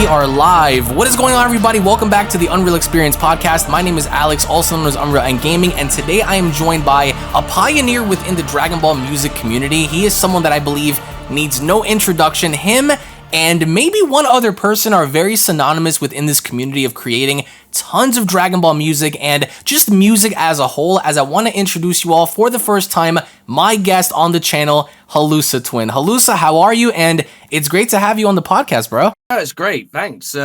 we are live. What is going on, everybody? Welcome back to the Unreal Experience podcast. My name is Alex, also known as Unreal and Gaming, and today I am joined by a pioneer within the Dragon Ball music community. He is someone that I believe needs no introduction. Him and maybe one other person are very synonymous within this community of creating tons of Dragon Ball music and just music as a whole, as I want to introduce you all for the first time, my guest on the channel, HalusaTwin. Halusa, how are you? And it's great to have you on the podcast, bro. Oh, it's great. Thanks.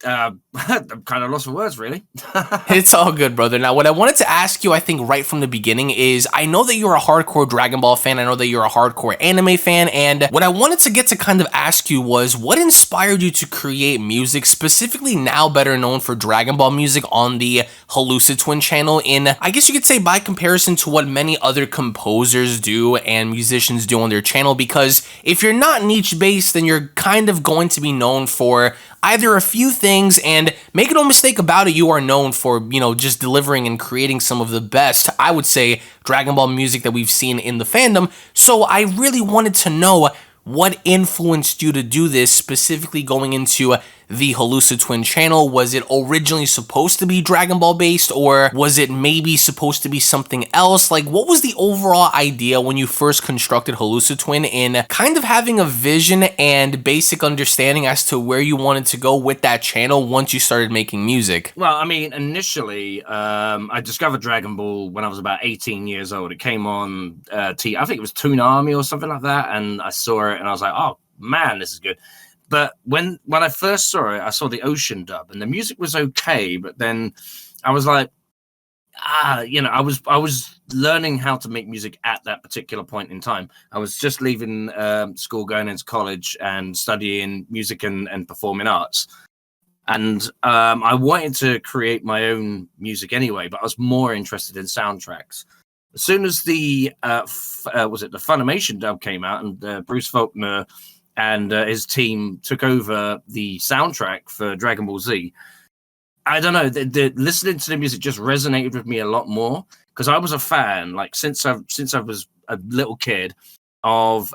I'm kind of lost for words, really. It's all good, brother. Now, what I wanted to ask you, I think, right from the beginning is, I know that you're a hardcore Dragon Ball fan. I know that you're a hardcore anime fan. And what I wanted to get to kind of ask you was, what inspired you to create music, specifically now better known for Dragon Ball music on the HalusaTwin channel in, I guess you could say, by comparison to what many other composers do and musicians do on their channel? Because if you're not niche-based, then you're kind of going to be known for either a few things, and make no mistake about it, you are known for, just delivering and creating some of the best, I would say, Dragon Ball music that we've seen in the fandom. So I really wanted to know what influenced you to do this, specifically going into the HalusaTwin channel. Was it originally supposed to be Dragon Ball based, or was it maybe supposed to be something else? Like, what was the overall idea when you first constructed HalusaTwin in kind of having a vision and basic understanding as to where you wanted to go with that channel once you started making music? Well, I mean, initially, I discovered Dragon Ball when I was about 18 years old. It came on, I think it was Toonami or something like that, and I saw it, and I was like, oh, man, this is good. But when I first saw it, I saw the Ocean dub, and the music was okay. But then I was like, I was learning how to make music at that particular point in time. I was just leaving school, going into college, and studying music and performing arts. And I wanted to create my own music anyway, but I was more interested in soundtracks. As soon as the the Funimation dub came out, and Bruce Faulkner and his team took over the soundtrack for Dragon Ball Z, I don't know, the listening to the music just resonated with me a lot more, because I was a fan, like, since I was a little kid, of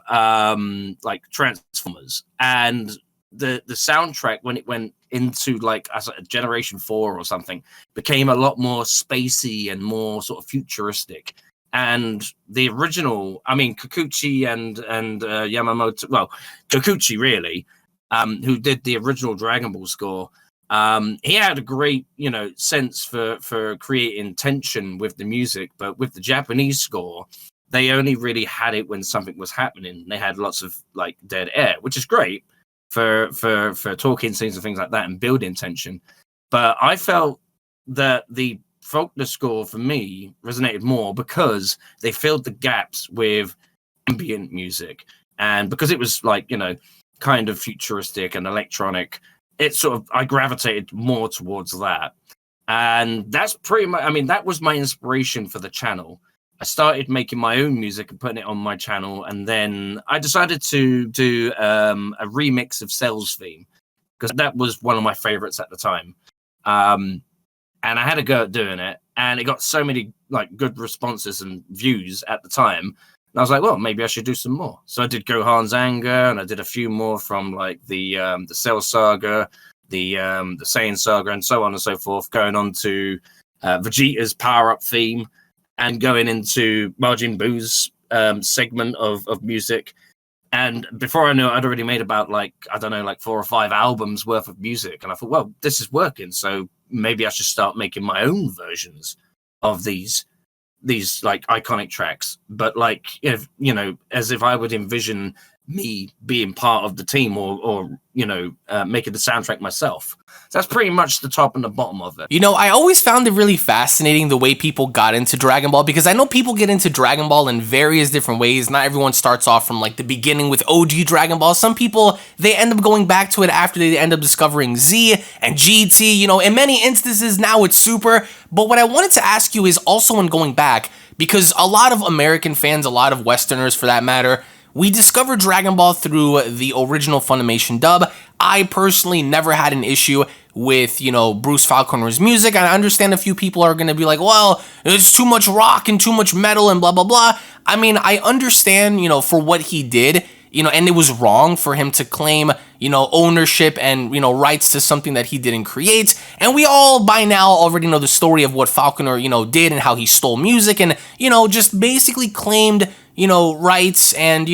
like Transformers, and the soundtrack, when it went into like a Generation 4 or something, became a lot more spacey and more sort of futuristic. And the original, I mean, Kikuchi and Yamamoto, well, Kikuchi really, who did the original Dragon Ball score, he had a great, sense for creating tension with the music. But with the Japanese score, they only really had it when something was happening. They had lots of like dead air, which is great for talking scenes and things like that and building tension. But I felt that the Faulkner score for me resonated more because they filled the gaps with ambient music, and because it was like, kind of futuristic and electronic, I gravitated more towards that. And that's pretty much, that was my inspiration for the channel. I started making my own music and putting it on my channel, and then I decided to do a remix of Cell's theme, because that was one of my favorites at the time. And I had a go at doing it, and it got so many like good responses and views at the time. And I was like, well, maybe I should do some more. So I did Gohan's Anger, and I did a few more from like the Cell Saga, the Saiyan Saga, and so on and so forth, going on to Vegeta's Power Up theme, and going into Majin Buu's segment of music. And before I knew it, I'd already made about 4 or 5 albums worth of music. And I thought, well, this is working, so maybe I should start making my own versions of these like iconic tracks. But like, if as if I would envision me being part of the team, or making the soundtrack myself. So that's pretty much the top and the bottom of it. I always found it really fascinating the way people got into Dragon Ball, because I know people get into Dragon Ball in various different ways. Not everyone starts off from like the beginning with OG Dragon Ball. Some people, they end up going back to it after they end up discovering Z and GT. In many instances now it's Super. But what I wanted to ask you is also, in going back, because a lot of American fans, a lot of Westerners for that matter, we discovered Dragon Ball through the original Funimation dub. I personally never had an issue with, Bruce Faulkner's music. I understand a few people are going to be like, well, it's too much rock and too much metal and blah, blah, blah. I mean, I understand, for what he did. and it was wrong for him to claim, ownership and, rights to something that he didn't create. And we all by now already know the story of what Falconer, did and how he stole music and, just basically claimed, rights and,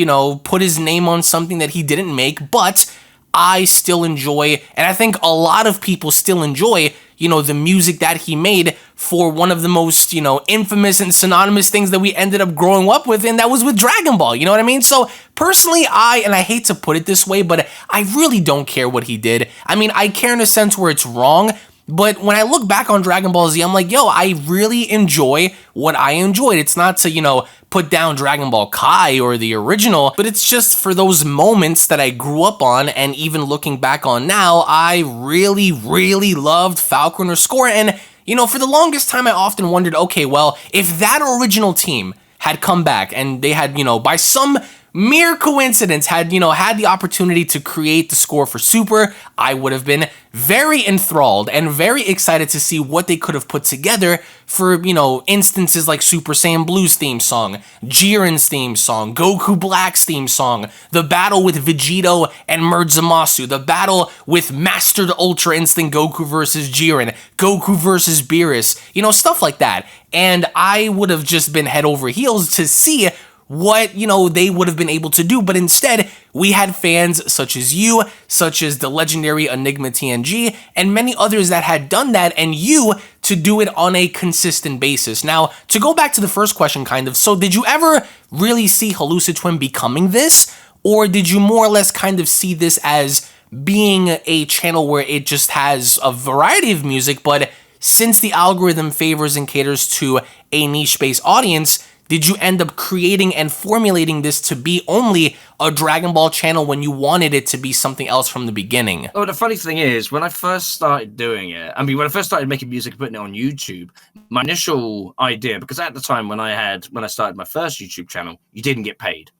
put his name on something that he didn't make. But I still enjoy, and I think a lot of people still enjoy, the music that he made for one of the most, infamous and synonymous things that we ended up growing up with, and that was with Dragon Ball, you know what I mean? So personally, and I hate to put it this way, but I really don't care what he did. I mean, I care in a sense where it's wrong, but when I look back on Dragon Ball Z, I'm like, yo, I really enjoy what I enjoyed. It's not to, put down Dragon Ball Kai or the original, but it's just for those moments that I grew up on, and even looking back on now, I really, really loved Falconer's score. And, for the longest time, I often wondered, okay, well, if that original team had come back and they had, by some mere coincidence had the opportunity to create the score for Super, I would have been very enthralled and very excited to see what they could have put together for, instances like Super Saiyan Blue's theme song, Jiren's theme song, Goku Black's theme song, the battle with Vegito and Zamasu, the battle with Mastered Ultra Instinct Goku versus Jiren, Goku versus Beerus, stuff like that. And I would have just been head over heels to see what, they would have been able to do. But instead, we had fans such as you, such as the legendary Enigma TNG, and many others that had done that, and you to do it on a consistent basis. Now, to go back to the first question, so did you ever really see HalusaTwin becoming this? Or did you more or less kind of see this as being a channel where it just has a variety of music, but since the algorithm favors and caters to a niche-based audience, did you end up creating and formulating this to be only a Dragon Ball channel when you wanted it to be something else from the beginning? Oh, the funny thing is, when I first started doing it, when I first started making music and putting it on YouTube, my initial idea, because at the time when I started my first YouTube channel, you didn't get paid.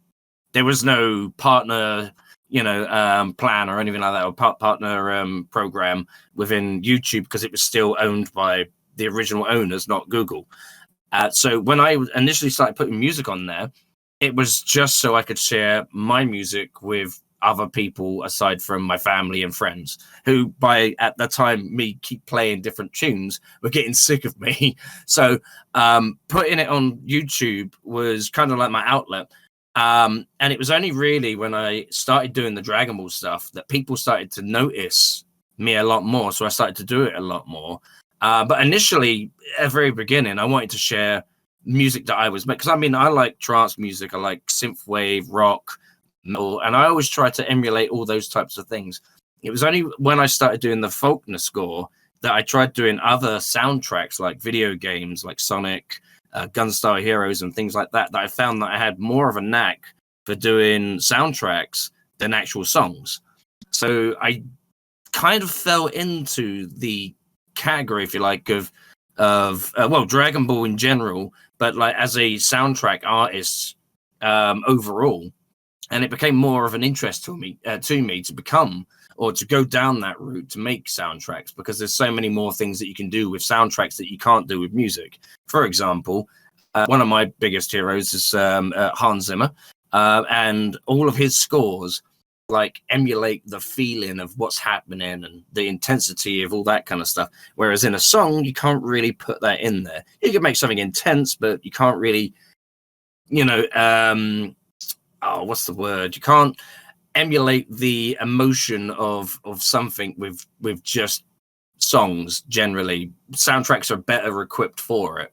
There was no partner, plan or anything like that, or partner program within YouTube, because it was still owned by the original owners, not Google. So when I initially started putting music on there, it was just so I could share my music with other people aside from my family and friends, who at the time me keep playing different tunes were getting sick of me. So putting it on YouTube was kind of like my outlet. And it was only really when I started doing the Dragon Ball stuff that people started to notice me a lot more. So I started to do it a lot more. But initially, at the very beginning, I wanted to share music that I was making. Because, I like trance music. I like synthwave, rock, metal. And I always try to emulate all those types of things. It was only when I started doing the Faulkner score that I tried doing other soundtracks like video games, like Sonic, Gunstar Heroes, and things like that, that I found that I had more of a knack for doing soundtracks than actual songs. So I kind of fell into the category, if you like, of Dragon Ball in general, but like as a soundtrack artist overall, and it became more of an interest to me to become or to go down that route to make soundtracks, because there's so many more things that you can do with soundtracks that you can't do with music. For example, one of my biggest heroes is Hans Zimmer, and all of his scores like emulate the feeling of what's happening and the intensity of all that kind of stuff. Whereas in a song, you can't really put that in there. You can make something intense, but you can't really, what's the word? You can't emulate the emotion of something with just songs. Generally, soundtracks are better equipped for it.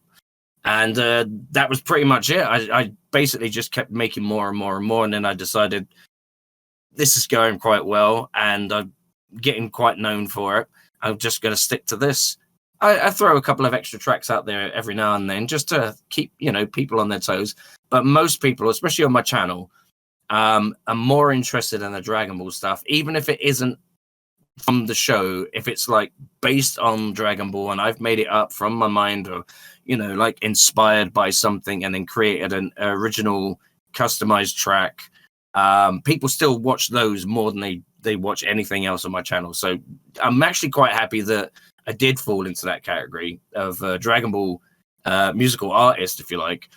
And that was pretty much it. I basically just kept making more and more and more, and then I decided, this is going quite well, and I'm getting quite known for it. I'm just going to stick to this. I throw a couple of extra tracks out there every now and then just to keep, people on their toes. But most people, especially on my channel, are more interested in the Dragon Ball stuff, even if it isn't from the show. If it's like based on Dragon Ball and I've made it up from my mind, or, like inspired by something and then created an original customized track, people still watch those more than they watch anything else on my channel. So I'm actually quite happy that I did fall into that category of Dragon Ball musical artist, if you like,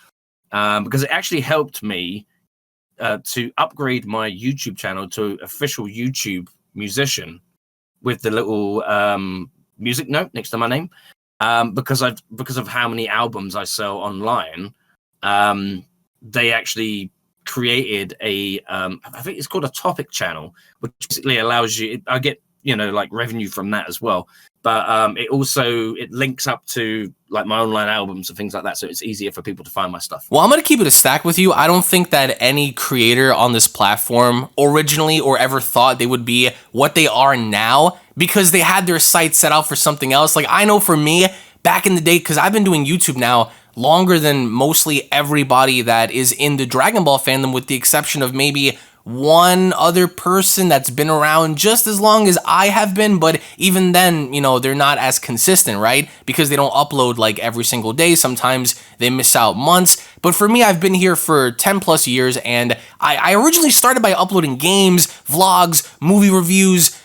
because it actually helped me to upgrade my YouTube channel to official YouTube musician with the little music note next to my name, because of how many albums I sell online. They actually created a I think it's called a topic channel, which basically allows you. I get like revenue from that as well, but it links up to like my online albums and things like that, so it's easier for people to find my stuff. Well, I'm gonna keep it a stack with you. I don't think that any creator on this platform originally or ever thought they would be what they are now because they had their sights set out for something else. Like, I know for me, back in the day, because I've been doing YouTube now longer than mostly everybody that is in the Dragon Ball fandom, with the exception of maybe one other person that's been around just as long as I have been, but even then, they're not as consistent, right? Because they don't upload like every single day. Sometimes they miss out months. But for me, I've been here for 10 plus years, and I originally started by uploading games, vlogs, movie reviews,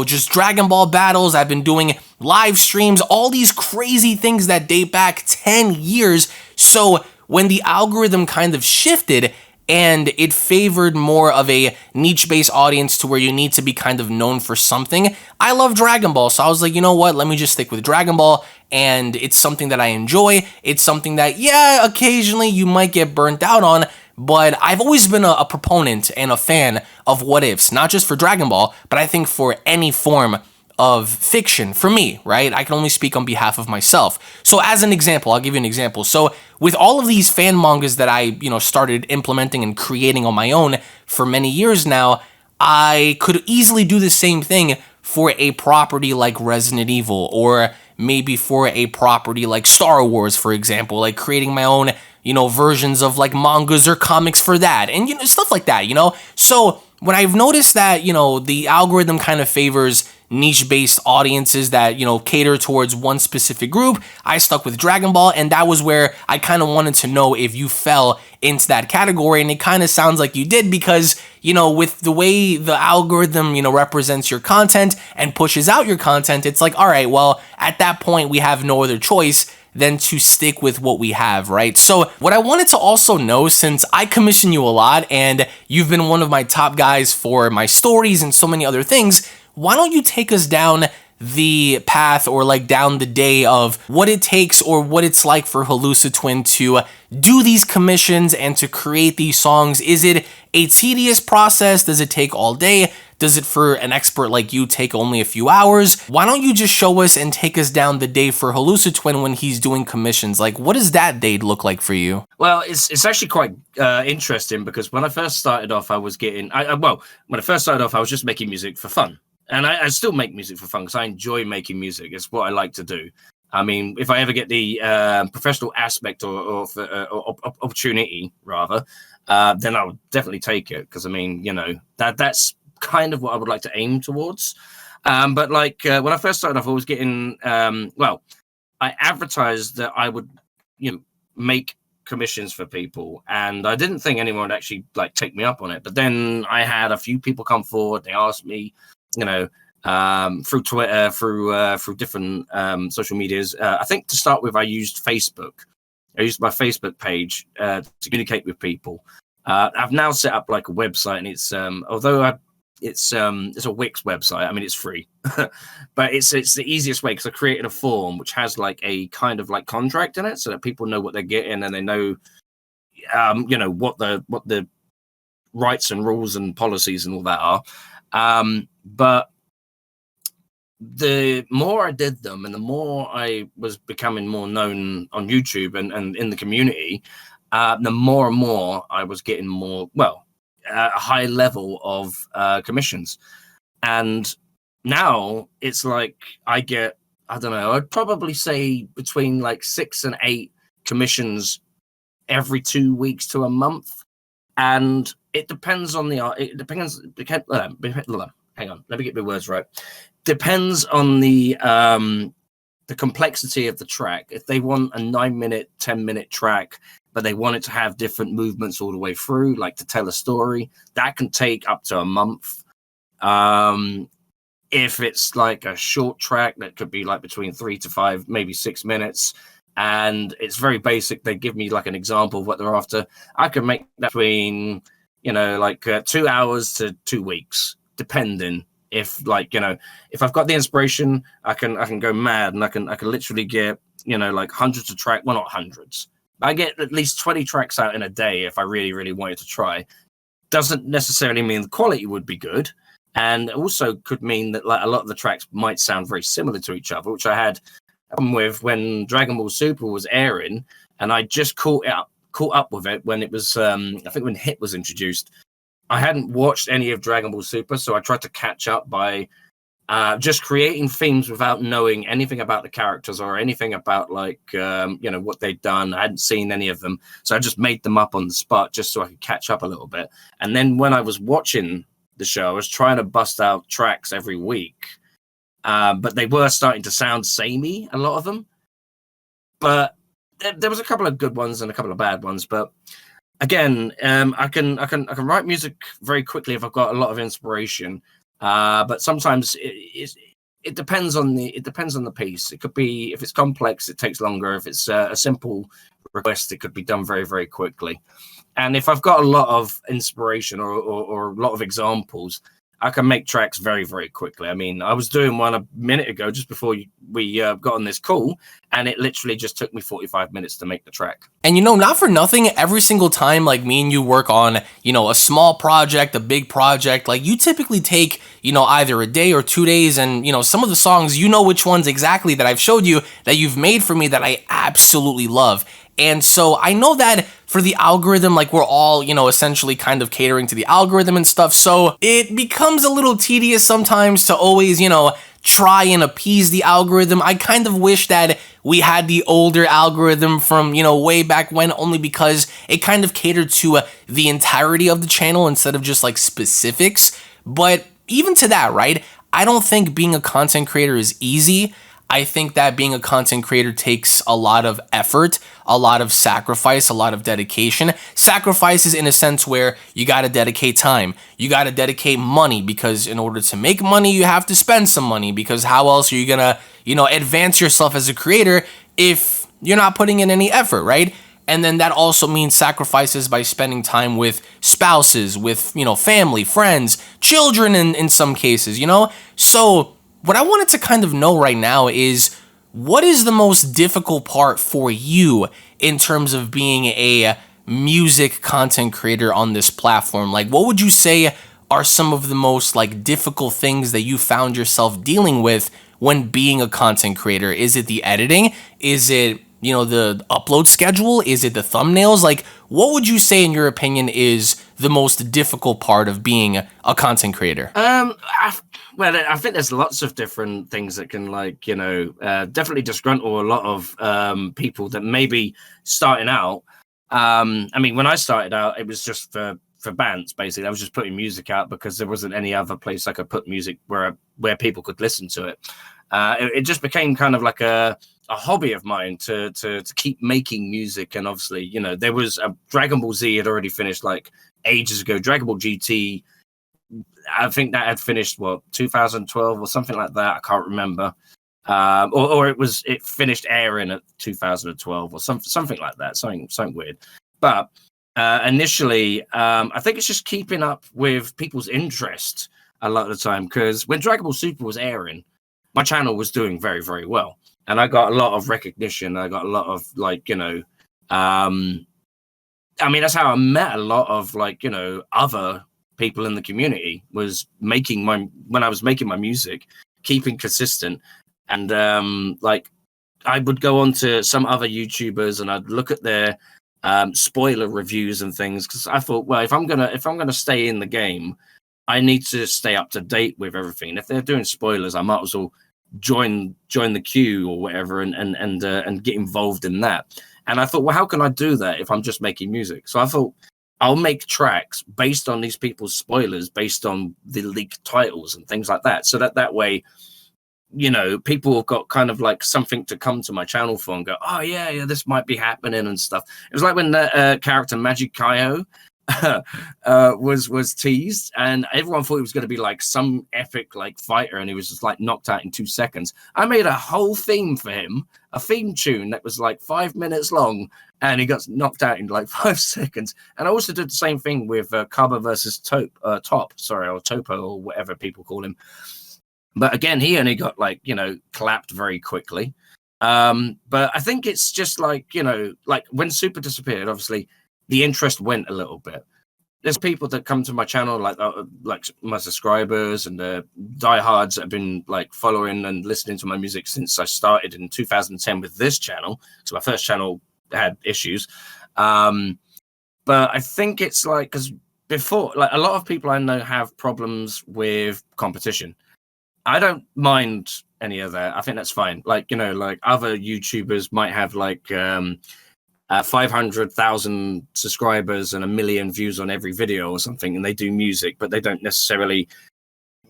just Dragon Ball battles. I've been doing live streams, all these crazy things that date back 10 years. So when the algorithm kind of shifted, and it favored more of a niche-based audience to where you need to be kind of known for something, I love Dragon Ball. So I was like, you know what? Let me just stick with Dragon Ball. And it's something that I enjoy. It's something that, yeah, occasionally you might get burnt out on. But I've always been a proponent and a fan of what ifs, not just for Dragon Ball, but I think for any form of fiction for me, right? I can only speak on behalf of myself. So as an example, I'll give you an example. So with all of these fan mangas that I, started implementing and creating on my own for many years now, I could easily do the same thing for a property like Resident Evil, or maybe for a property like Star Wars, for example, like creating my own, versions of like mangas or comics for that, and stuff like that, So when I've noticed that, the algorithm kind of favors niche-based audiences that, cater towards one specific group, I stuck with Dragon Ball, and that was where I kind of wanted to know if you fell into that category, and it kind of sounds like you did because, with the way the algorithm, represents your content and pushes out your content, it's like, all right, well, at that point, we have no other choice than to stick with what we have, right? So what I wanted to also know, since I commission you a lot and you've been one of my top guys for my stories and so many other things, why don't you take us down the path, or like down the day of what it takes or what it's like for HalusaTwin to do these commissions and to create these songs? Is it a tedious process? Does it take all day? Does it, for an expert like you, take only a few hours? Why don't you just show us and take us down the day for HalusaTwin when he's doing commissions? Like, what does that day look like for you? Well, it's actually quite interesting, because when I first started off, I was just making music for fun. And I still make music for fun because I enjoy making music. It's what I like to do. I mean, if I ever get the professional aspect or opportunity, rather, then I would definitely take it. Because, I mean, that's kind of what I would like to aim towards. But like when I first started off, I was getting, I advertised that I would, make commissions for people. And I didn't think anyone would actually like take me up on it. But then I had a few people come forward. They asked me, through Twitter, through different social medias. I think to start with, I used Facebook. I used my Facebook page to communicate with people. I've now set up like a website, and it's it's a Wix website. I mean, it's free, but it's the easiest way, because I created a form which has like a kind of like contract in it, so that people know what they're getting, and they know, what the rights and rules and policies and all that are. But the more I did them, and the more I was becoming more known on YouTube and in the community, the more and more I was getting a high level of commissions. And now it's like I get, I don't know, I'd probably say between like 6 and 8 commissions every 2 weeks to a month. And it depends on hang on, let me get my words right. Depends on the complexity of the track. If they want a 9-minute, 10-minute track, but they want it to have different movements all the way through, like to tell a story, that can take up to a month. If it's like a short track, that could be like between 3 to 5, maybe 6 minutes, and it's very basic, they give me like an example of what they're after, I can make that between like 2 hours to 2 weeks, depending. If like, if I've got the inspiration, I can go mad, and I can literally get, like hundreds of tracks. Well, not hundreds. I get at least 20 tracks out in a day if I really, really wanted to try. Doesn't necessarily mean the quality would be good. And also could mean that like a lot of the tracks might sound very similar to each other, which I had with when Dragon Ball Super was airing, and I just caught up with it when it was, I think when Hit was introduced. I hadn't watched any of Dragon Ball Super, so I tried to catch up by just creating themes without knowing anything about the characters or anything about like, what they'd done. I hadn't seen any of them. So I just made them up on the spot just so I could catch up a little bit. And then when I was watching the show, I was trying to bust out tracks every week. But they were starting to sound samey, a lot of them. But there was a couple of good ones and a couple of bad ones. But again, I can write music very quickly if I've got a lot of inspiration. But sometimes it depends on the piece. It could be, if it's complex, it takes longer. If it's a simple request, it could be done very, very quickly. And if I've got a lot of inspiration or a lot of examples, I can make tracks very, very quickly. I mean, I was doing one a minute ago just before we got on this call, and it literally just took me 45 minutes to make the track. And not for nothing, every single time like me and you work on, a small project, a big project, like you typically take, either a day or 2 days, and, some of the songs, which ones exactly that I've showed you that you've made for me that I absolutely love. And so I know that for the algorithm, like we're all, essentially kind of catering to the algorithm and stuff. So it becomes a little tedious sometimes to always, try and appease the algorithm. I kind of wish that we had the older algorithm from, way back when, only because it kind of catered to the entirety of the channel instead of just like specifics. But even to that, right? I don't think being a content creator is easy. I think that being a content creator takes a lot of effort, a lot of sacrifice, a lot of dedication. Sacrifices in a sense where you got to dedicate time. You got to dedicate money, because in order to make money, you have to spend some money, because how else are you going to, advance yourself as a creator if you're not putting in any effort, right? And then that also means sacrifices by spending time with spouses, with, family, friends, children in some cases, So what I wanted to kind of know right now is, what is the most difficult part for you in terms of being a music content creator on this platform? Like, what would you say are some of the most like difficult things that you found yourself dealing with when being a content creator? Is it the editing? Is it, the upload schedule? Is it the thumbnails? Like, what would you say in your opinion is the most difficult part of being a content creator? I think there's lots of different things that can definitely disgruntle a lot of people that may be starting out. I mean, when I started out, it was just for bands, basically. I was just putting music out because there wasn't any other place I could put music where people could listen to it. It just became kind of like a hobby of mine to keep making music. And obviously, there was a Dragon Ball Z had already finished like ages ago. Dragon Ball GT, I think that had finished 2012 or something like that. I can't remember. Or it finished airing at 2012 or something like that. Something weird. But initially, I think it's just keeping up with people's interest a lot of the time, because when Dragon Ball Super was airing, my channel was doing very, very well, and I got a lot of recognition. I got a lot of I mean, that's how I met a lot of other people in the community, was when I was making my music, keeping consistent. And I would go on to some other YouTubers and I'd look at their spoiler reviews and things, because I thought, well, if I'm gonna stay in the game, I need to stay up to date with everything. And if they're doing spoilers, I might as well join the queue or whatever and get involved in that. And I thought, well, how can I do that if I'm just making music? So I thought, I'll make tracks based on these people's spoilers, based on the leaked titles and things like that. So that way, people have got kind of like something to come to my channel for and go, oh yeah, this might be happening and stuff. It was like when the character Magic Kaio was teased, and everyone thought he was going to be like some epic like fighter, and he was just like knocked out in 2 seconds. I made a whole theme for him, a theme tune that was like 5 minutes long, and he got knocked out in like 5 seconds. And I also did the same thing with Kaba versus Top, or Topo, or whatever people call him. But again, he only got like, clapped very quickly. But I think it's just like, like when Super disappeared, obviously the interest went a little bit. There's people that come to my channel, like my subscribers and the diehards that have been like following and listening to my music since I started in 2010 with this channel. So my first channel had issues. But I think it's like, because before, like a lot of people I know have problems with competition. I don't mind any of that. I think that's fine. Like, like other YouTubers might have like 500,000 subscribers and 1 million views on every video or something, and they do music, but they don't necessarily,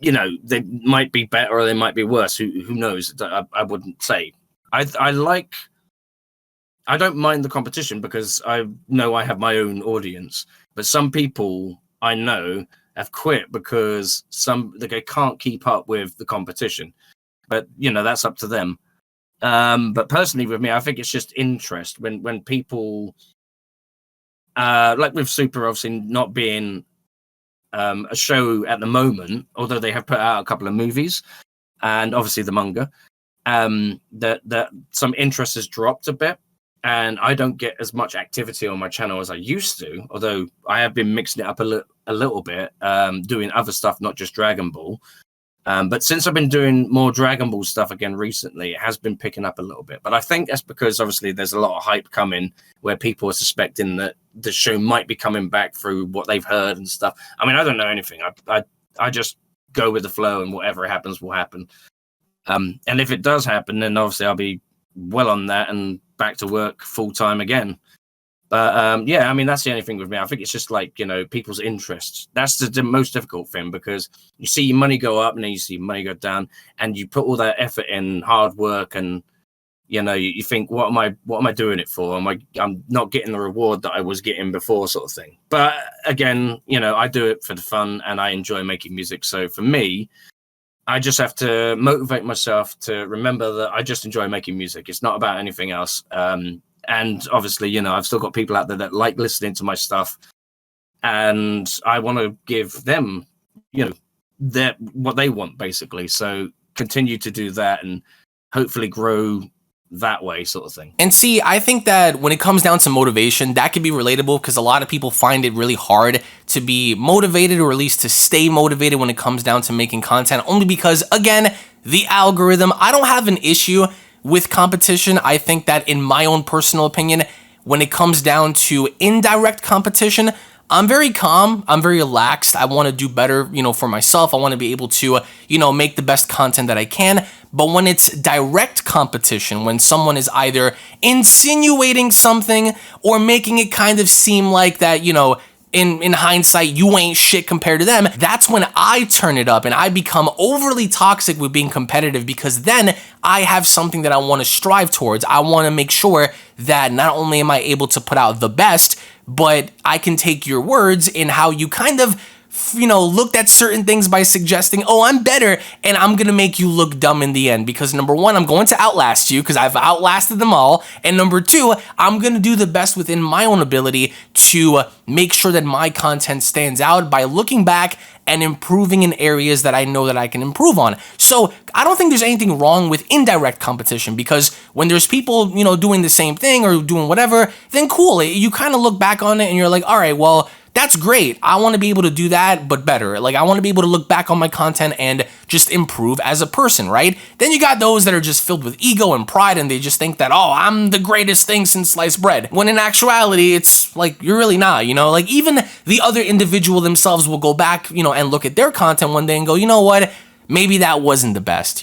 they might be better or they might be worse. Who knows? I wouldn't say. I don't mind the competition because I know I have my own audience. But some people I know have quit because they can't keep up with the competition. But that's up to them. But personally with me, I think it's just interest when people like with Super obviously not being a show at the moment, although they have put out a couple of movies and obviously the manga, that some interest has dropped a bit, and I don't get as much activity on my channel as I used to, although I have been mixing it up a little bit, doing other stuff, not just Dragon Ball. But since I've been doing more Dragon Ball stuff again recently, it has been picking up a little bit. But I think that's because obviously there's a lot of hype coming where people are suspecting that the show might be coming back through what they've heard and stuff. I mean, I don't know anything. I just go with the flow, and whatever happens will happen. And if it does happen, then obviously I'll be well on that and back to work full time again. But yeah, I mean, that's the only thing with me. I think it's just like, people's interests. That's the most difficult thing, because you see your money go up and then you see money go down, and you put all that effort in, hard work, and you think, what am I doing it for? I'm not getting the reward that I was getting before, sort of thing. But again, I do it for the fun and I enjoy making music. So for me, I just have to motivate myself to remember that I just enjoy making music. It's not about anything else. And obviously, I've still got people out there that like listening to my stuff, and I want to give them, what they want, basically. So continue to do that and hopefully grow that way, sort of thing. And see, I think that when it comes down to motivation, that can be relatable, because a lot of people find it really hard to be motivated, or at least to stay motivated when it comes down to making content, only because, again, the algorithm. I don't have an issue with competition. I think that, in my own personal opinion, when it comes down to indirect competition, I'm very calm, I'm very relaxed. I want to do better, for myself. I want to be able to, make the best content that I can. But when it's direct competition, when someone is either insinuating something or making it kind of seem like that, in hindsight, you ain't shit compared to them, that's when I turn it up and I become overly toxic with being competitive, because then I have something that I want to strive towards. I want to make sure that not only am I able to put out the best, but I can take your words in how you kind of, looked at certain things by suggesting, oh, I'm better, and I'm going to make you look dumb in the end, because number one, I'm going to outlast you because I've outlasted them all, and number two, I'm going to do the best within my own ability to make sure that my content stands out by looking back and improving in areas that I know that I can improve on. So I don't think there's anything wrong with indirect competition, because when there's people, doing the same thing or doing whatever, then cool. You kind of look back on it and you're like, all right, well, that's great. I want to be able to do that, but better. Like, I want to be able to look back on my content and just improve as a person, right? Then you got those that are just filled with ego and pride, and they just think that, oh, I'm the greatest thing since sliced bread. When in actuality, it's like, you're really not, Like, even the other individual themselves will go back, and look at their content one day and go, you know what? Maybe that wasn't the best,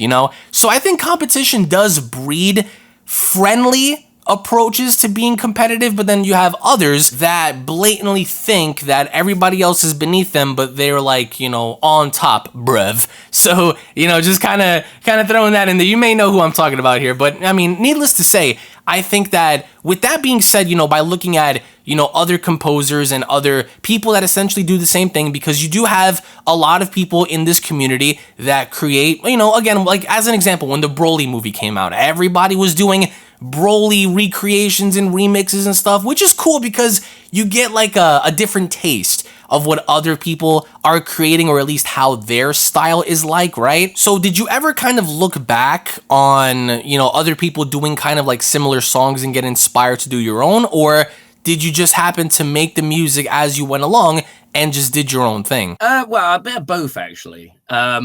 So I think competition does breed friendly approaches to being competitive, but then you have others that blatantly think that everybody else is beneath them, but they're like, on top, bruv. So, just kind of throwing that in there. You may know who I'm talking about here, but I mean, needless to say, I think that with that being said, by looking at, other composers and other people that essentially do the same thing, because you do have a lot of people in this community that create, again, like as an example, when the Broly movie came out, everybody was doing Broly recreations and remixes and stuff, which is cool because you get like a different taste of what other people are creating, or at least how their style is like, right? So did you ever kind of look back on, you know, other people doing kind of like similar songs and get inspired to do your own? Or did you just happen to make the music as you went along and just did your own thing? Well, a bit of both, actually. I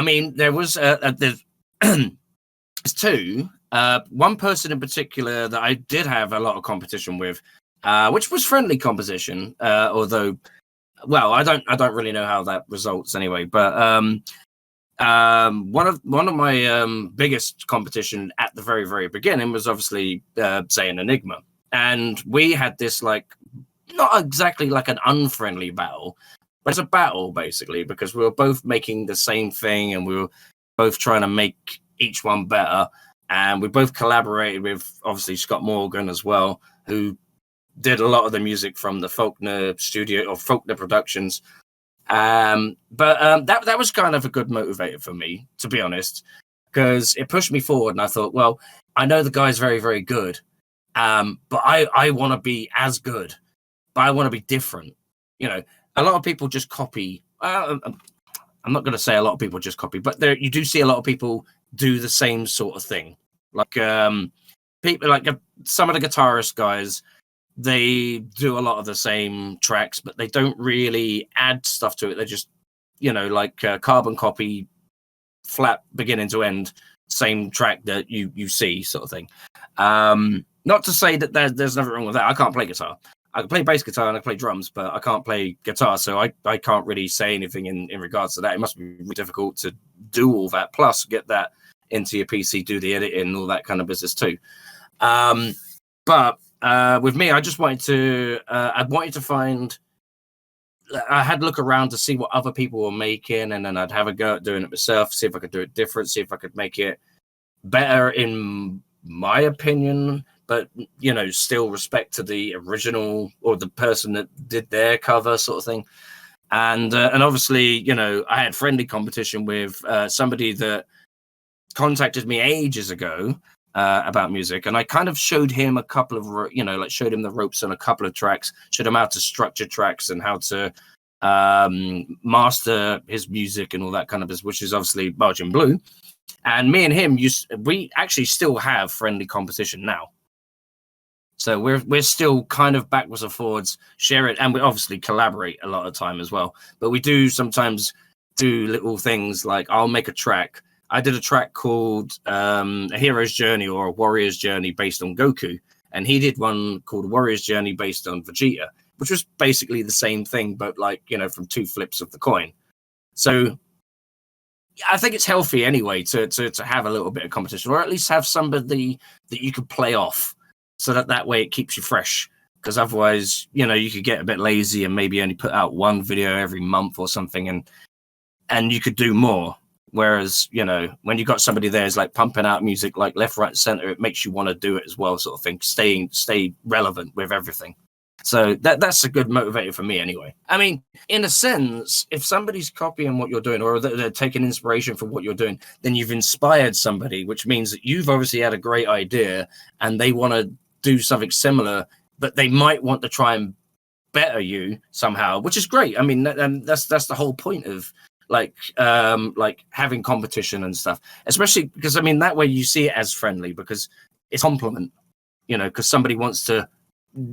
mean, there was there's two. One person in particular that I did have a lot of competition with, which was friendly competition. Although, well, I don't really know how that results anyway. But one of my biggest competition at the very beginning was obviously Saiyan Enigma, and we had this like not exactly like an unfriendly battle, but it's a battle basically because we were both making the same thing and we were both trying to make each one better. And we both collaborated with, obviously, Scott Morgan as well, who did a lot of the music from the Faulkner studio or Faulkner Productions. But that was kind of a good motivator for me, to be honest, because it pushed me forward. And I thought, well, I know the guy's very good, but I want to be as good, but I want to be different. You know, a lot of people just copy. I'm not going to say a lot of people just copy, but you do see a lot of people do the same sort of thing. Like people like some of the guitarist guys, they do a lot of the same tracks, but they don't really add stuff to it. They just, you know, like carbon copy, flat beginning to end, same track that you see sort of thing. Not to say that there's nothing wrong with that. I can't play guitar. I can play bass guitar and I can play drums, but I can't play guitar, so I can't really say anything in regards to that. It must be really difficult to do all that, plus get that into your PC, do the editing, all that kind of business too. But with me, I just wanted to, I had to look around to see what other people were making, and then I'd have a go at doing it myself, see if I could do it different, see if I could make it better in my opinion, but, you know, still respect to the original or the person that did their cover sort of thing. And obviously, you know, I had friendly competition with somebody that contacted me ages ago about music, and I kind of showed him a couple of, you know, like showed him the ropes on a couple of tracks, showed him how to structure tracks and how to master his music and all that kind of business, which is obviously Margin Blue. And me and him, we actually still have friendly competition now. So we're still kind of backwards and forwards, share it, and we obviously collaborate a lot of time as well. But we do sometimes do little things like I'll make a track. I did a track called A Hero's Journey or A Warrior's Journey based on Goku. And he did one called Warrior's Journey based on Vegeta, which was basically the same thing, but like, you know, from two flips of the coin. So I think it's healthy anyway to have a little bit of competition, or at least have somebody that you could play off. So that way it keeps you fresh, because otherwise, you know, you could get a bit lazy and maybe only put out one video every month or something, and you could do more. Whereas, you know, when you got somebody there who's like pumping out music like left, right, center, it makes you want to do it as well, sort of thing. Stay relevant with everything. So that's a good motivator for me anyway. I mean, in a sense, if somebody's copying what you're doing, or they're taking inspiration from what you're doing, then you've inspired somebody, which means that you've obviously had a great idea and they want to do something similar, but they might want to try and better you somehow, which is great. I mean, that's the whole point of like having competition and stuff, especially because, I mean, that way you see it as friendly because it's compliment, you know, because somebody wants to,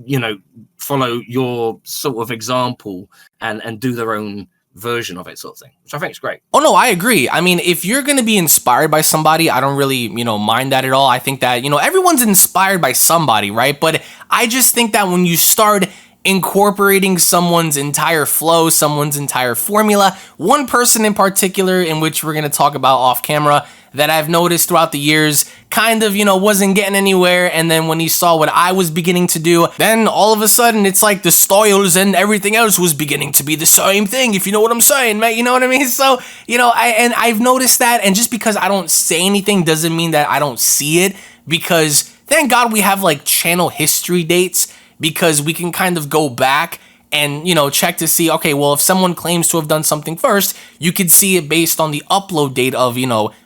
you know, follow your sort of example and do their own version of it, sort of thing, which I think is great. Oh no, I agree. I mean, if you're going to be inspired by somebody, I don't really, you know, mind that at all. I think that, you know, everyone's inspired by somebody, right? But I just think that when you start incorporating someone's entire flow, someone's entire formula, one person in particular, in which we're going to talk about off camera, that I've noticed throughout the years kind of, you know, wasn't getting anywhere. And then when he saw what I was beginning to do, then all of a sudden it's like the styles and everything else was beginning to be the same thing, if you know what I'm saying, mate. You know what I mean? So, you know, I've noticed that. And just because I don't say anything doesn't mean that I don't see it, because thank God we have like channel history dates, because we can kind of go back and, check to see, okay, well, if someone claims to have done something first, you could see it based on the upload date of,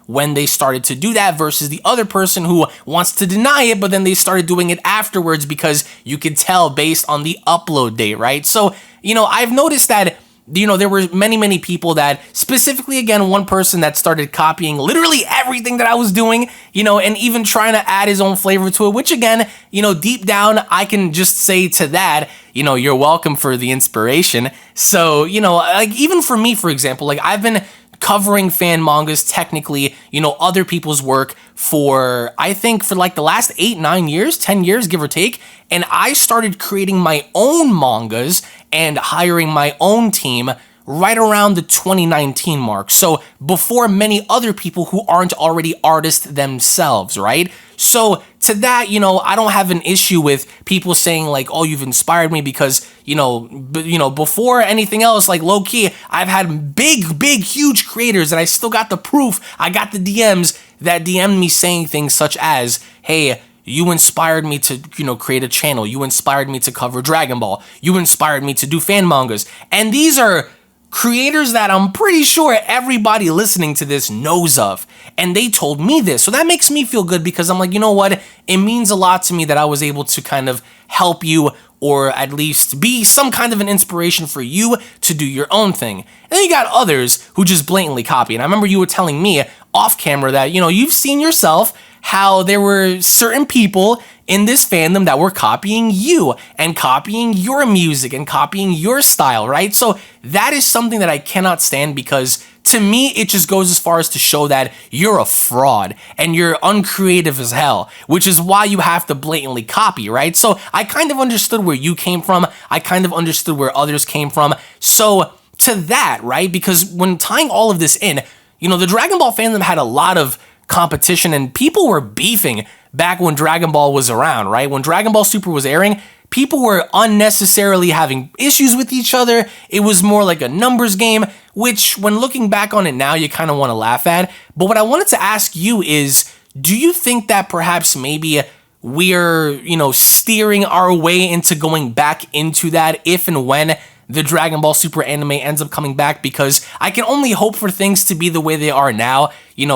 when they started to do that versus the other person who wants to deny it, but then they started doing it afterwards because you could tell based on the upload date, right? So, I've noticed that there were many people that, specifically, again, one person that started copying literally everything that I was doing, and even trying to add his own flavor to it, which again, deep down, I can just say to that, you're welcome for the inspiration. So, like, even for me, for example, like, I've been covering fan mangas, technically, other people's work for, I think, for like the last 8, 9 years, 10 years, give or take. And I started creating my own mangas and hiring my own team right around the 2019 mark. So before many other people who aren't already artists themselves, right? So to that, I don't have an issue with people saying like, oh, you've inspired me because, before anything else, like low key, I've had big, huge creators and I still got the proof. I got the DMs that DM'd me saying things such as, hey, you inspired me to, create a channel. You inspired me to cover Dragon Ball. You inspired me to do fan mangas. And these are creators that I'm pretty sure everybody listening to this knows of. And they told me this. So that makes me feel good because I'm like, you know what? It means a lot to me that I was able to kind of help you or at least be some kind of an inspiration for you to do your own thing. And then you got others who just blatantly copy. And I remember you were telling me off camera that, you've seen yourself how there were certain people in this fandom that were copying you and copying your music and copying your style, right? So that is something that I cannot stand because to me, it just goes as far as to show that you're a fraud and you're uncreative as hell, which is why you have to blatantly copy, right? So I kind of understood where you came from. I kind of understood where others came from. So to that, right? Because when tying all of this in, the Dragon Ball fandom had a lot of competition and people were beefing back when Dragon Ball was around, right? When Dragon Ball Super was airing, people were unnecessarily having issues with each other. It was more like a numbers game, which when looking back on it now, you kind of want to laugh at. But what I wanted to ask you is, do you think that perhaps maybe we're, steering our way into going back into that if and when the Dragon Ball Super anime ends up coming back? Because I can only hope for things to be the way they are now.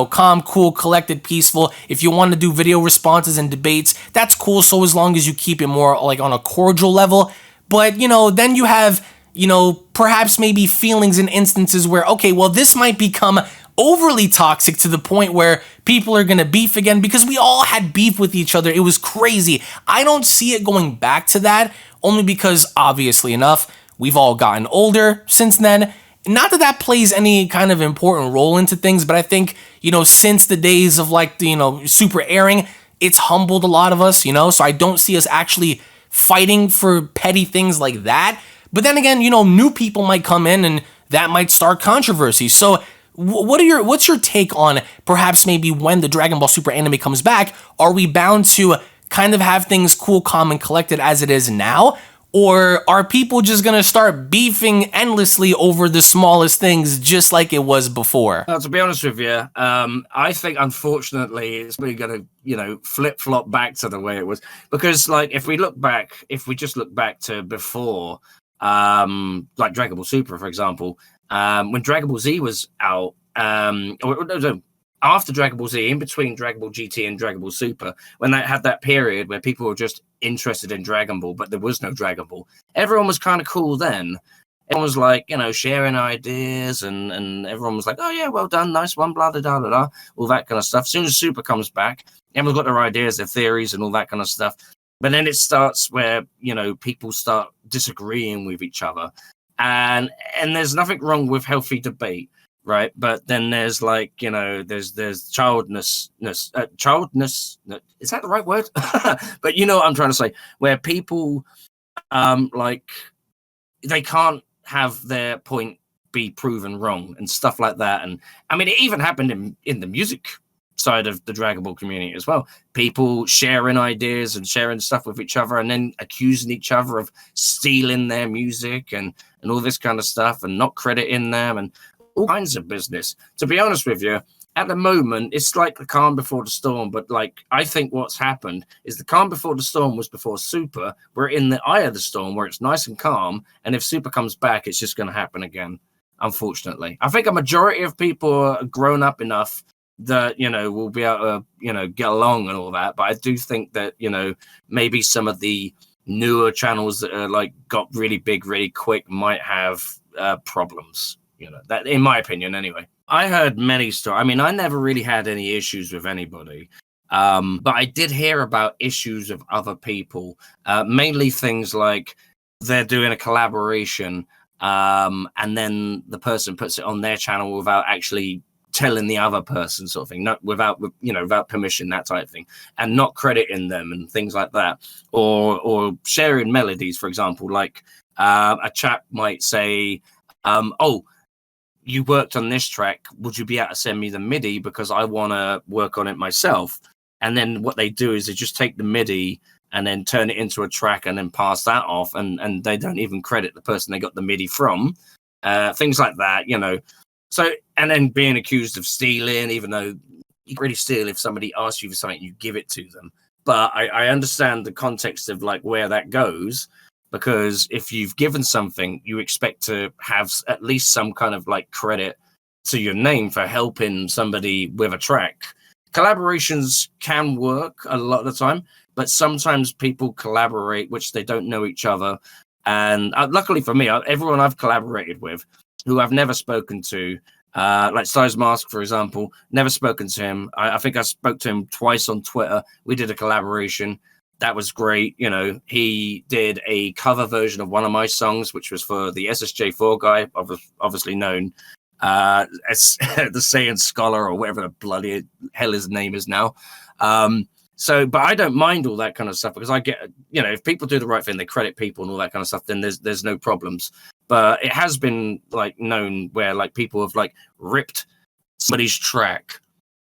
Calm, cool, collected, peaceful. If you want to do video responses and debates, that's cool. So as long as you keep it more like on a cordial level. But, then you have, perhaps maybe feelings and instances where, okay, well, this might become overly toxic to the point where people are going to beef again because we all had beef with each other. It was crazy. I don't see it going back to that only because obviously enough, we've all gotten older since then. Not that that plays any kind of important role into things, but I think, since the days of like the, Super airing, it's humbled a lot of us, so I don't see us actually fighting for petty things like that. But then again, new people might come in and that might start controversy. So what's your take on perhaps maybe when the Dragon Ball Super anime comes back, are we bound to kind of have things cool, calm, and collected as it is now? Or are people just going to start beefing endlessly over the smallest things just like it was before? To be honest with you, I think, unfortunately, it's really going to, flip-flop back to the way it was. Because, like, if we just look back to before, like Dragon Ball Super, for example, when Dragon Ball Z was out, after Dragon Ball Z, in between Dragon Ball GT and Dragon Ball Super, when they had that period where people were just interested in Dragon Ball, but there was no Dragon Ball, everyone was kind of cool then. Everyone was like, sharing ideas, and everyone was like, oh yeah, well done, nice one, blah, blah, blah, blah, blah, all that kind of stuff. As soon as Super comes back, everyone's got their ideas, their theories, and all that kind of stuff. But then it starts where, people start disagreeing with each other. And there's nothing wrong with healthy debate. Right, but then there's like there's childness. Is that the right word? But you know what I'm trying to say, where people like they can't have their point be proven wrong and stuff like that. And I mean, it even happened in the music side of the Dragon Ball community as well. People sharing ideas and sharing stuff with each other, and then accusing each other of stealing their music and all this kind of stuff, and not crediting them and all kinds of business. To be honest with you, at the moment, it's like the calm before the storm. But like, I think what's happened is the calm before the storm was before Super. We're in the eye of the storm where it's nice and calm. And if Super comes back, it's just going to happen again, unfortunately. I think a majority of people are grown up enough that, will be able to, get along and all that. But I do think that, maybe some of the newer channels that are like got really big, really quick might have problems, that in my opinion, anyway. I heard many stories. I mean, I never really had any issues with anybody. But I did hear about issues of other people, mainly things like they're doing a collaboration and then the person puts it on their channel without actually telling the other person, sort of thing, not without permission, that type of thing, and not crediting them and things like that, or sharing melodies, for example, like a chap might say, oh, you worked on this track, would you be able to send me the MIDI because I want to work on it myself? And then what they do is they just take the MIDI and then turn it into a track and then pass that off, and they don't even credit the person they got the MIDI from, things like that, So, and then being accused of stealing, even though you can really steal if somebody asks you for something, you give it to them. But I understand the context of like where that goes, because if you've given something, you expect to have at least some kind of like credit to your name for helping somebody with a track. Collaborations can work a lot of the time, but sometimes people collaborate which they don't know each other. And luckily for me, everyone I've collaborated with who I've never spoken to, like Size Mask, for example, never spoken to him. I think I spoke to him twice on Twitter. We did a collaboration. That was great. He did a cover version of one of my songs, which was for the SSJ4 guy, obviously known as the Saiyan Scholar or whatever the bloody hell his name is now. But I don't mind all that kind of stuff because I get, if people do the right thing, they credit people and all that kind of stuff, then there's no problems. But it has been like known where like people have like ripped somebody's track,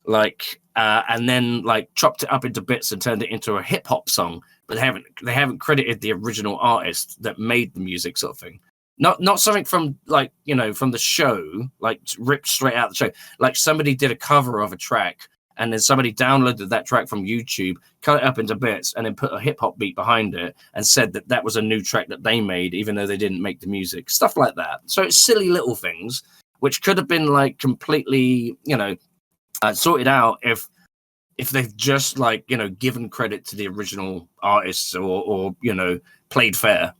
like, and then like chopped it up into bits and turned it into a hip hop song, but they haven't credited the original artist that made the music, sort of thing. Not something from like, from the show, like ripped straight out of the show. Like somebody did a cover of a track and then somebody downloaded that track from YouTube, cut it up into bits, and then put a hip hop beat behind it and said that was a new track that they made, even though they didn't make the music, stuff like that. So it's silly little things, which could have been like completely, sorted out if they've just like, given credit to the original artists or played fair.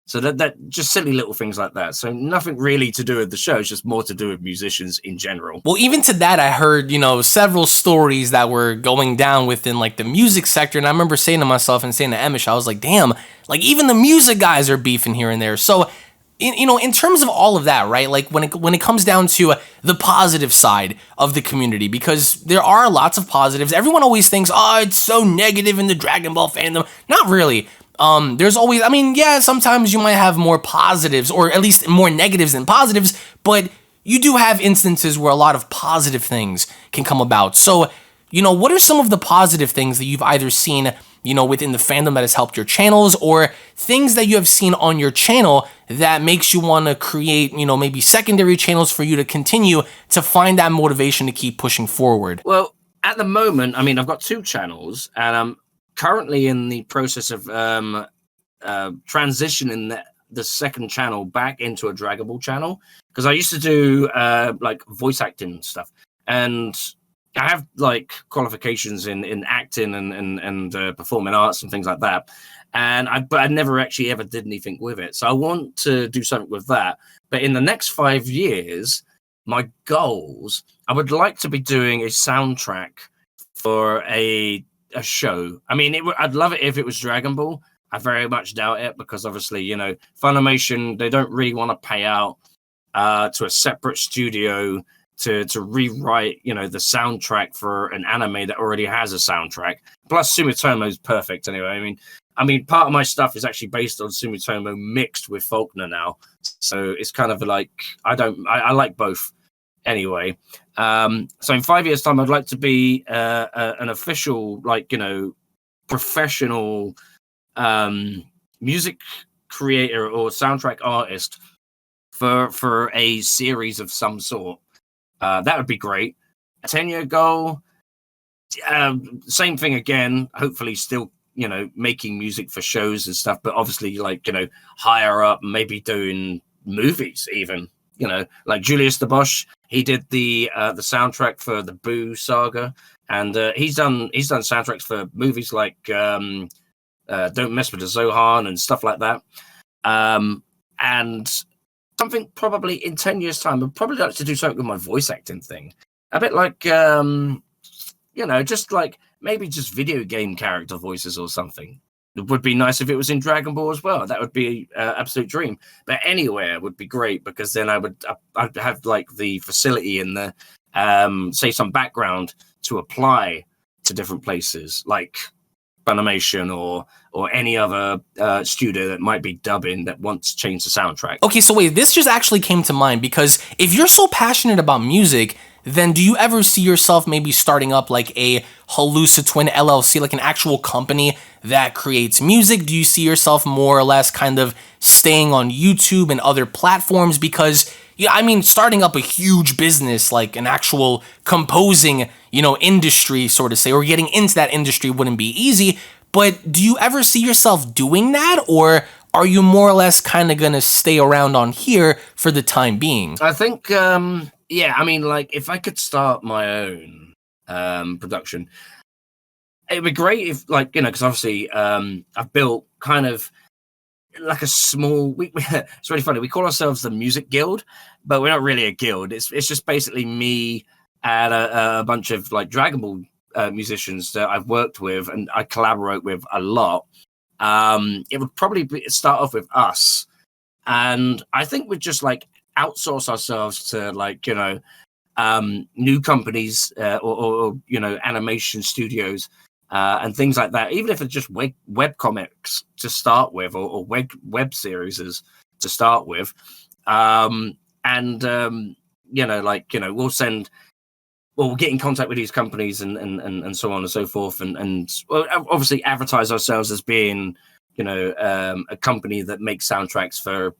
So that just silly little things like that. So nothing really to do with the show. It's just more to do with musicians in general. Well, even to that, I heard, several stories that were going down within like the music sector. And I remember saying to myself and saying to Emish, I was like, damn, like even the music guys are beefing here and there. So, in terms of all of that, right? Like when it comes down to the positive side of the community, because there are lots of positives. Everyone always thinks, oh, it's so negative in the Dragon Ball fandom. Not really. There's always, sometimes you might have more positives or at least more negatives than positives, but you do have instances where a lot of positive things can come about. So, what are some of the positive things that you've either seen, within the fandom that has helped your channels, or things that you have seen on your channel that makes you want to create, maybe secondary channels for you to continue to find that motivation to keep pushing forward? Well, at the moment, I've got two channels and I'm currently in the process of transitioning the second channel back into a Dragon Ball channel, because I used to do like voice acting stuff, and I have like qualifications in acting and performing arts and things like that, but I never actually ever did anything with it. So I want to do something with that. But in the next 5 years, my goals, I would like to be doing a soundtrack for a show. I'd love it if it was Dragon Ball. I very much doubt it because obviously, Funimation, they don't really want to pay out to a separate studio to rewrite, the soundtrack for an anime that already has a soundtrack. Plus, Sumitomo is perfect anyway. Part of my stuff is actually based on Sumitomo mixed with Faulkner now, so it's kind of like I like both. Anyway, so in 5 years' time, I'd like to be an official, professional music creator or soundtrack artist for a series of some sort. That would be great. a 10-year goal, same thing again. Hopefully, still making music for shows and stuff, but obviously higher up, maybe doing movies even. Like Julius the Bosch, he did the soundtrack for the Boo saga, and he's done soundtracks for movies like Don't Mess with the Zohan and stuff like that. And something probably in 10 years' time, I'd probably like to do something with my voice acting thing. A bit like, just like maybe just video game character voices or something. It would be nice if it was in Dragon Ball as well. That would be absolute dream. But anywhere would be great, because then I'd have like the facility and the say some background to apply to different places, like Funimation or any other studio that might be dubbing that wants to change the soundtrack. Okay, so wait, this just actually came to mind, because if you're so passionate about music, then do you ever see yourself maybe starting up like a HalusaTwin LLC, like an actual company that creates music? Do you see yourself more or less kind of staying on YouTube and other platforms? Because, starting up a huge business, like an actual composing, industry, sort of say, or getting into that industry wouldn't be easy. But do you ever see yourself doing that? Or are you more or less kind of going to stay around on here for the time being? I think, if I could start my own production, it'd be great if, because obviously I've built kind of like a small, it's really funny, we call ourselves the Music Guild, but we're not really a guild. It's just basically me and a bunch of like Dragon Ball musicians that I've worked with and I collaborate with a lot. It would probably start off with us, and I think we'd just like outsource ourselves to new companies or animation studios and things like that, even if it's just web comics to start with, or web series to start with. We'll get in contact with these companies and so on and so forth, and obviously advertise ourselves as being a company that makes soundtracks for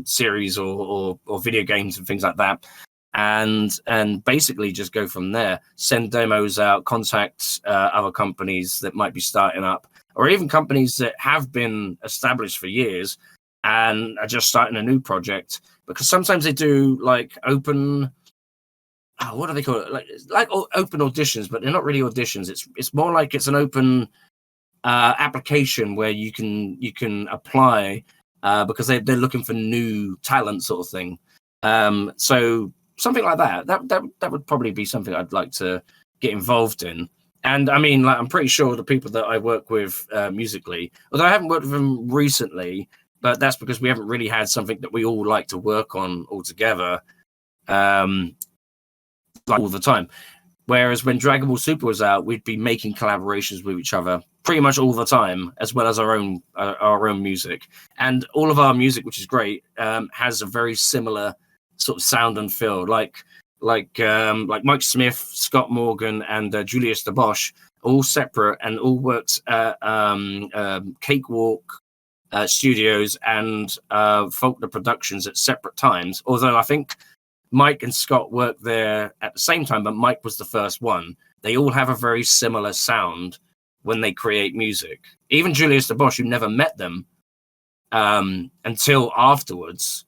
series or video games and things like that, and basically just go from there. Send demos out, contact other companies that might be starting up, or even companies that have been established for years and are just starting a new project, because sometimes they do like open, what do they call it? Like open auditions, but they're not really auditions. It's more like it's an open application where you can apply because they're looking for new talent, sort of thing. So something like that. That would probably be something I'd like to get involved in. And I'm pretty sure the people that I work with musically, although I haven't worked with them recently, but that's because we haven't really had something that we all like to work on all together. All the time. Whereas when Dragon Ball Super was out, we'd be making collaborations with each other pretty much all the time, as well as our own music. And all of our music, which is great, has a very similar sort of sound and feel. Like Mike Smith, Scott Morgan, and Julius the Bosch, all separate and all worked at Cakewalk Studios and Faulkner Productions at separate times. Although I think Mike and Scott worked there at the same time, but Mike was the first one. They all have a very similar sound when they create music. Even Julius the Bosch, who never met them until afterwards,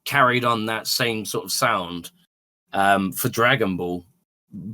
carried on that same sort of sound for Dragon Ball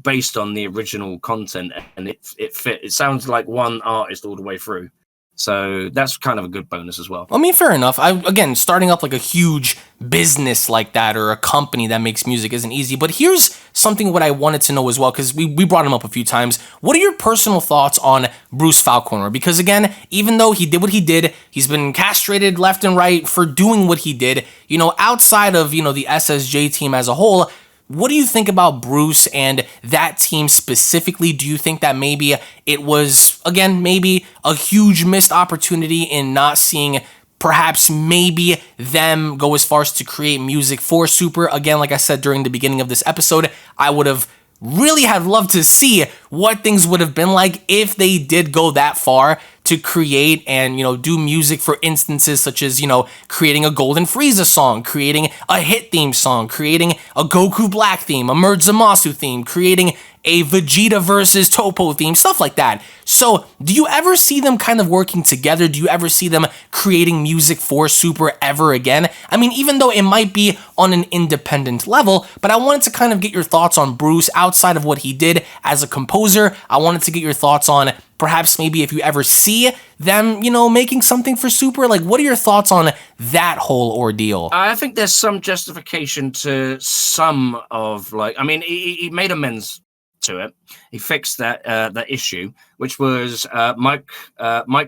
based on the original content, and it fit. It sounds like one artist all the way through. So that's kind of a good bonus as well. Fair enough. Again, starting up like a huge business like that or a company that makes music isn't easy. But here's something what I wanted to know as well, because we brought him up a few times. What are your personal thoughts on Bruce Falconer? Because again, even though he did what he did, he's been castrated left and right for doing what he did. Outside of, the SSJ team as a whole, what do you think about Bruce and that team specifically? Do you think that maybe it was, again, maybe a huge missed opportunity in not seeing perhaps maybe them go as far as to create music for Super? Again, like I said during the beginning of this episode, I would have really had loved to see what things would have been like if they did go that far to create and, do music for instances such as, creating a Golden Frieza song, creating a Hit theme song, creating a Goku Black theme, a Merge Zamasu theme, creating a Vegeta versus Topo theme, stuff like that. So do you ever see them kind of working together? Do you ever see them creating music for Super ever again? I mean, even though it might be on an independent level, but I wanted to kind of get your thoughts on Bruce outside of what he did as a composer. I wanted to get your thoughts on perhaps maybe if you ever see them, making something for Super. Like, what are your thoughts on that whole ordeal? I think there's some justification to some of, he made amends to it. He fixed that issue, which was Mike,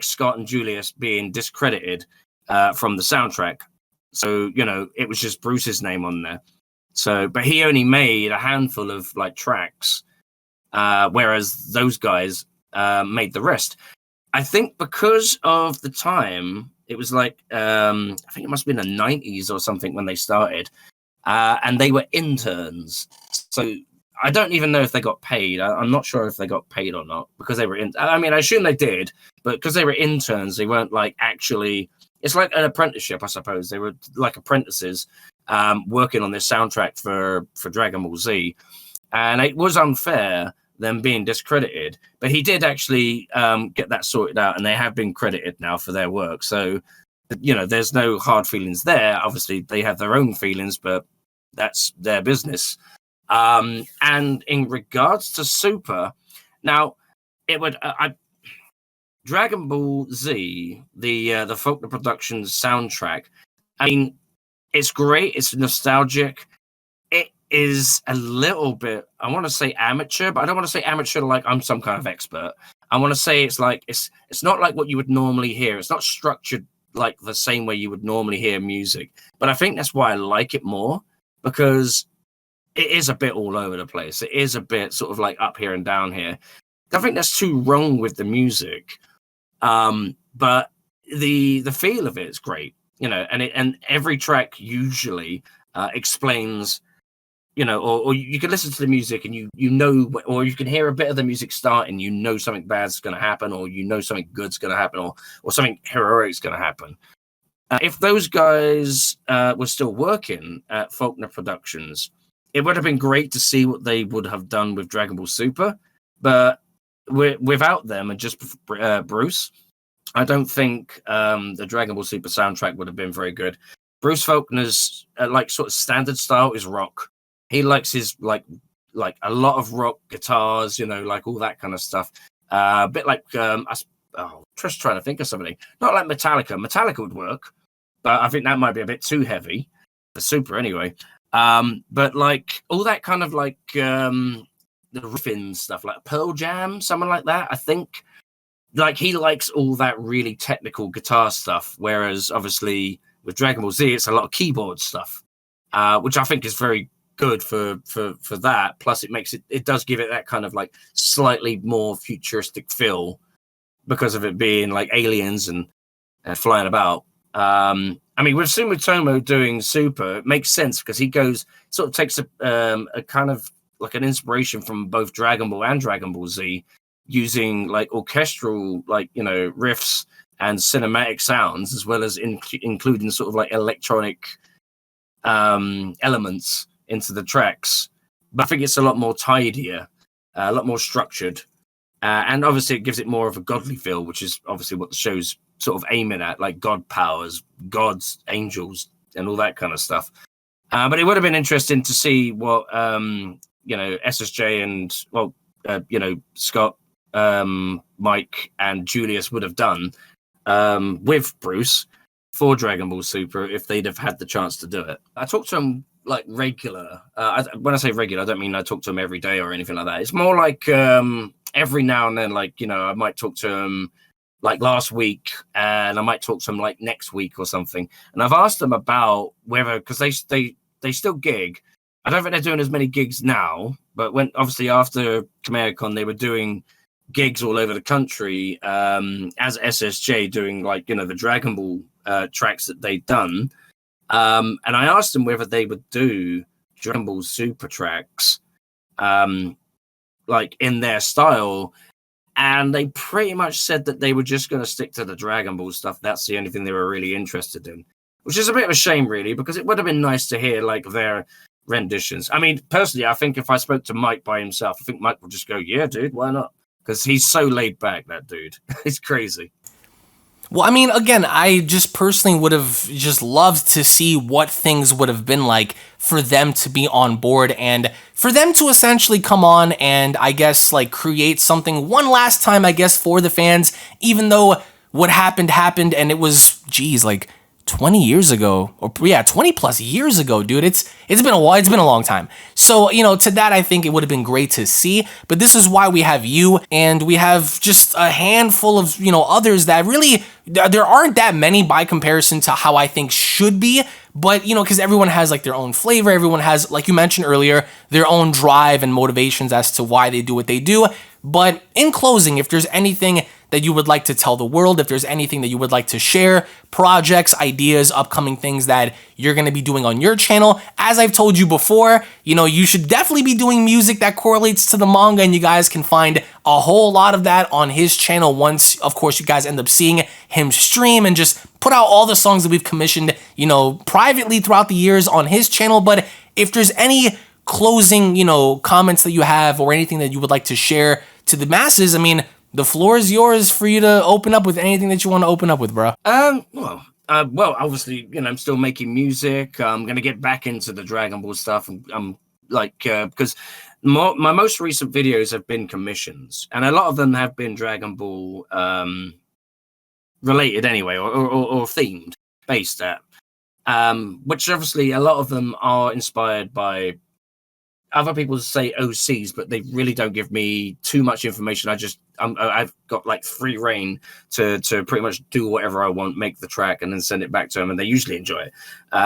Scott, and Julius being discredited from the soundtrack. So it was just Bruce's name on there. So, but he only made a handful of tracks, whereas those guys made the rest. I think because of the time, it was I think it must have been the 90s or something when they started, and they were interns. So I don't even know if they got paid. I'm not sure if they got paid or not because they were I assume they did, but because they were interns, they weren't actually. It's like an apprenticeship, I suppose. They were like apprentices working on this soundtrack for Dragon Ball Z, and it was unfair them being discredited. But he did actually get that sorted out, and they have been credited now for their work. So there's no hard feelings there. Obviously, they have their own feelings, but that's their business. And in regards to Super, now it would Dragon Ball Z, the Faulkner Productions soundtrack. I mean, it's great. It's nostalgic. It is a little bit, I want to say amateur, but I don't want to say amateur like I'm some kind of expert. I want to say it's it's not like what you would normally hear. It's not structured like the same way you would normally hear music. But I think that's why I like it more, because it is a bit all over the place. It is a bit sort of up here and down here. I think that's too wrong with the music. But the feel of it is great, and every track usually explains, or you can listen to the music and or you can hear a bit of the music start and something bad's going to happen, or something good's going to happen, or something heroic's going to happen. If those guys were still working at Faulkner Productions, it would have been great to see what they would have done with Dragon Ball Super, but without them and just Bruce, I don't think the Dragon Ball Super soundtrack would have been very good. Bruce Faulkner's sort of standard style is rock. He likes his like a lot of rock guitars, all that kind of stuff. A bit just trying to think of something. Not like Metallica. Metallica would work, but I think that might be a bit too heavy for Super anyway. But all that kind of the riffing stuff, like Pearl Jam, someone like that. I think he likes all that really technical guitar stuff, whereas obviously with Dragon Ball Z, it's a lot of keyboard stuff, which I think is very good for that. Plus, it does give it that kind of slightly more futuristic feel because of it being aliens and flying about. With Sumitomo doing Super, it makes sense because he takes a kind of an inspiration from both Dragon Ball and Dragon Ball Z, using orchestral riffs and cinematic sounds, as well as including sort of electronic elements into the tracks. But I think it's a lot more tidier, a lot more structured, and obviously it gives it more of a godly feel, which is obviously what the show's sort of aiming at, god powers, gods, angels, and all that kind of stuff. But it would have been interesting to see what SSJ and Scott, Mike, and Julius would have done with Bruce for Dragon Ball Super if they'd have had the chance to do it. I talked to him regular. When I say regular, I don't mean I talk to him every day or anything like that. It's more every now and then, I might talk to him last week, and I might talk to him next week or something. And I've asked them about whether, because they still gig. I don't think they're doing as many gigs now, but when obviously after KamehamehaCon, they were doing gigs all over the country as SSJ, doing the Dragon Ball tracks that they'd done. And I asked them whether they would do Dragon Ball Super tracks like in their style. And they pretty much said that they were just going to stick to the Dragon Ball stuff. That's the only thing they were really interested in, which is a bit of a shame, really, because it would have been nice to hear like their renditions. I mean, personally, I think if I spoke to Mike by himself, I think Mike would just go, yeah, dude, why not? Because he's so laid back, that dude. It's crazy. Well, I mean, again, I just personally would have just loved to see what things would have been like for them to be on board and for them to essentially come on and I guess like create something one last time, I guess, for the fans, even though what happened and it was, geez, like 20 years ago, or yeah, 20 plus years ago, dude. It's been a while. It's been a long time. So, you know, to that, I think it would have been great to see, but this is why we have you and we have just a handful of, you know, others that really, there aren't that many by comparison to how I think should be, but, you know, because everyone has like their own flavor. Everyone has, like you mentioned earlier, their own drive and motivations as to why they do what they do. But in closing, if there's anything that you would like to tell the world, if there's anything that you would like to share, projects, ideas, upcoming things that you're going to be doing on your channel, as I've told you before, you know, you should definitely be doing music that correlates to the manga, and you guys can find a whole lot of that on his channel once, of course, you guys end up seeing him stream and just put out all the songs that we've commissioned, you know, privately throughout the years on his channel. But if there's any closing, you know, comments that you have or anything that you would like to share to the masses, the floor is yours for you to open up with anything that you want to open up with, bro. Well, obviously, you know, I'm still making music. I'm going to get back into the Dragon Ball stuff. I'm like, because my most recent videos have been commissions, and a lot of them have been Dragon Ball related anyway, or themed, based at, which obviously a lot of them are inspired by other people say OCs, but they really don't give me too much information. I've got like free reign to pretty much do whatever I want, make the track, and then send it back to them, and they usually enjoy it.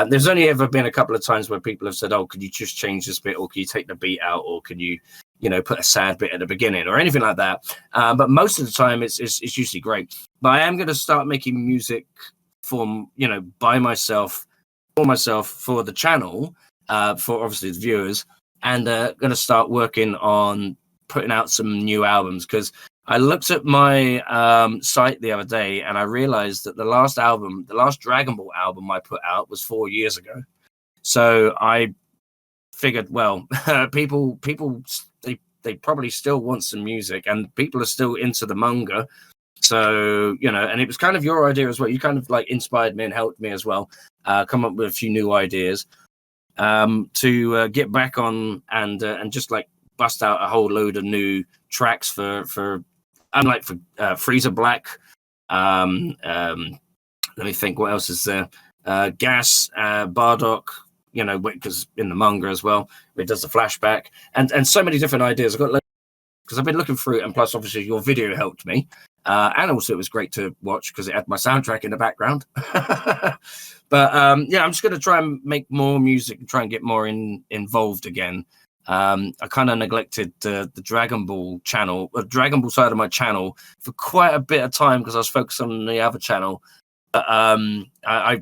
There's only ever been a couple of times where people have said, "Oh, could you just change this bit, or can you take the beat out, or can you, you know, put a sad bit at the beginning, or anything like that?" But most of the time, it's usually great. But I am going to start making music for, you know, by myself, for the channel, for obviously the viewers. And going to start working on putting out some new albums, because I looked at my site the other day and I realized that the last Dragon Ball album I put out was 4 years ago. So I figured, well, people they probably still want some music, and people are still into the manga. So, you know, and it was kind of your idea as well. You kind of like inspired me and helped me as well come up with a few new ideas. To get back on and just like bust out a whole load of new tracks for Frieza Black. Let me think, what else is there? Gas, Bardock, you know, because in the manga as well, it does the flashback and so many different ideas. I've got, because I've been looking through it, and plus obviously your video helped me. And also it was great to watch because it had my soundtrack in the background. But yeah, I'm just going to try and make more music and try and get more involved again. I kind of neglected the Dragon Ball channel, the Dragon Ball side of my channel for quite a bit of time because I was focused on the other channel. But I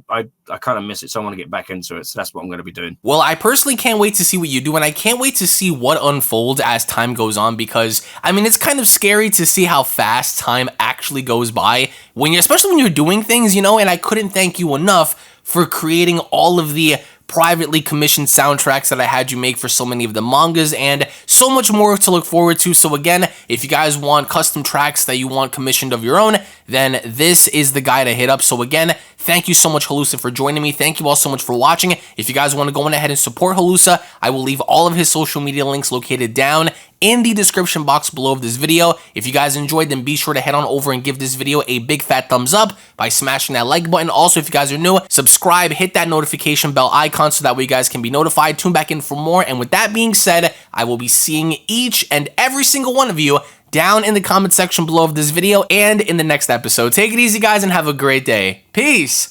kind of miss it, so I want to get back into it. So that's what I'm going to be doing. Well, I personally can't wait to see what you do, and I can't wait to see what unfolds as time goes on, because, it's kind of scary to see how fast time actually goes by, especially when you're doing things, and I couldn't thank you enough for creating all of the privately commissioned soundtracks that I had you make for so many of the mangas, and so much more to look forward to. So again, if you guys want custom tracks that you want commissioned of your own, then this is the guy to hit up. So again, thank you so much, Halusa, for joining me. Thank you all so much for watching. If you guys want to go ahead and support Halusa, I will leave all of his social media links located down in the description box below of this video. If you guys enjoyed, then be sure to head on over and give this video a big fat thumbs up by smashing that like button. Also, if you guys are new, subscribe, hit that notification bell icon so that way you guys can be notified. Tune back in for more. And with that being said, I will be seeing each and every single one of you down in the comment section below of this video and in the next episode. Take it easy, guys, and have a great day. Peace.